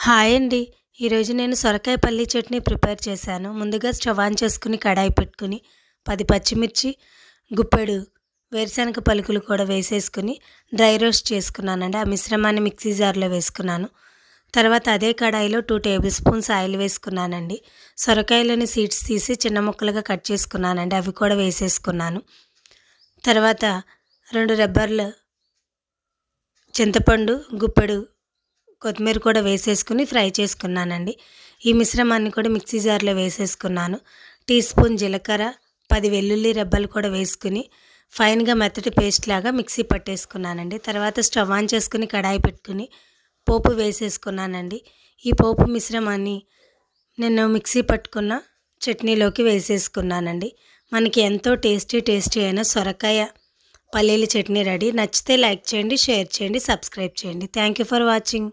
Hi అండి. ఈరోజు నేను సొరకాయ పల్లీ చట్నీ ప్రిపేర్ చేశాను. ముందుగా స్టవ్ ఆన్ చేసుకుని కడాయి పెట్టుకుని 10 పచ్చిమిర్చి, గుప్పెడు వేరుశనగ పలుకులు కూడా వేసేసుకుని డ్రై రోస్ట్ చేసుకున్నానండి. ఆ మిశ్రమాన్ని మిక్సీ జార్లో వేసుకున్నాను. తర్వాత అదే కడాయిలో 2 టేబుల్ స్పూన్స్ ఆయిల్ వేసుకున్నానండి. సొరకాయలోని సీడ్స్ తీసి చిన్న ముక్కలుగా కట్ చేసుకున్నానండి. అవి కూడా వేసేసుకున్నాను. తర్వాత 2 రెబ్బర్లు చింతపండు, గుప్పెడు కొత్తిమీర కూడా వేసేసుకుని ఫ్రై చేసుకున్నానండి. ఈ మిశ్రమాన్ని కూడా మిక్సీ జార్లో వేసేసుకున్నాను. టీ స్పూన్ జీలకర్ర, 10 వెల్లుల్లి రెబ్బలు కూడా వేసుకుని ఫైన్గా మెత్తటి పేస్ట్ లాగా మిక్సీ పట్టేసుకున్నానండి. తర్వాత స్టవ్ ఆన్ చేసుకుని కడాయి పెట్టుకుని పోపు వేసేసుకున్నానండి. ఈ పోపు మిశ్రమాన్ని నేను మిక్సీ పట్టుకున్న చట్నీలోకి వేసేసుకున్నానండి. మనకి ఎంతో టేస్టీ అయిన సొరకాయ పల్లీల చట్నీ రెడీ. నచ్చితే లైక్ చేయండి, షేర్ చేయండి, సబ్స్క్రైబ్ చేయండి. Thank you for watching.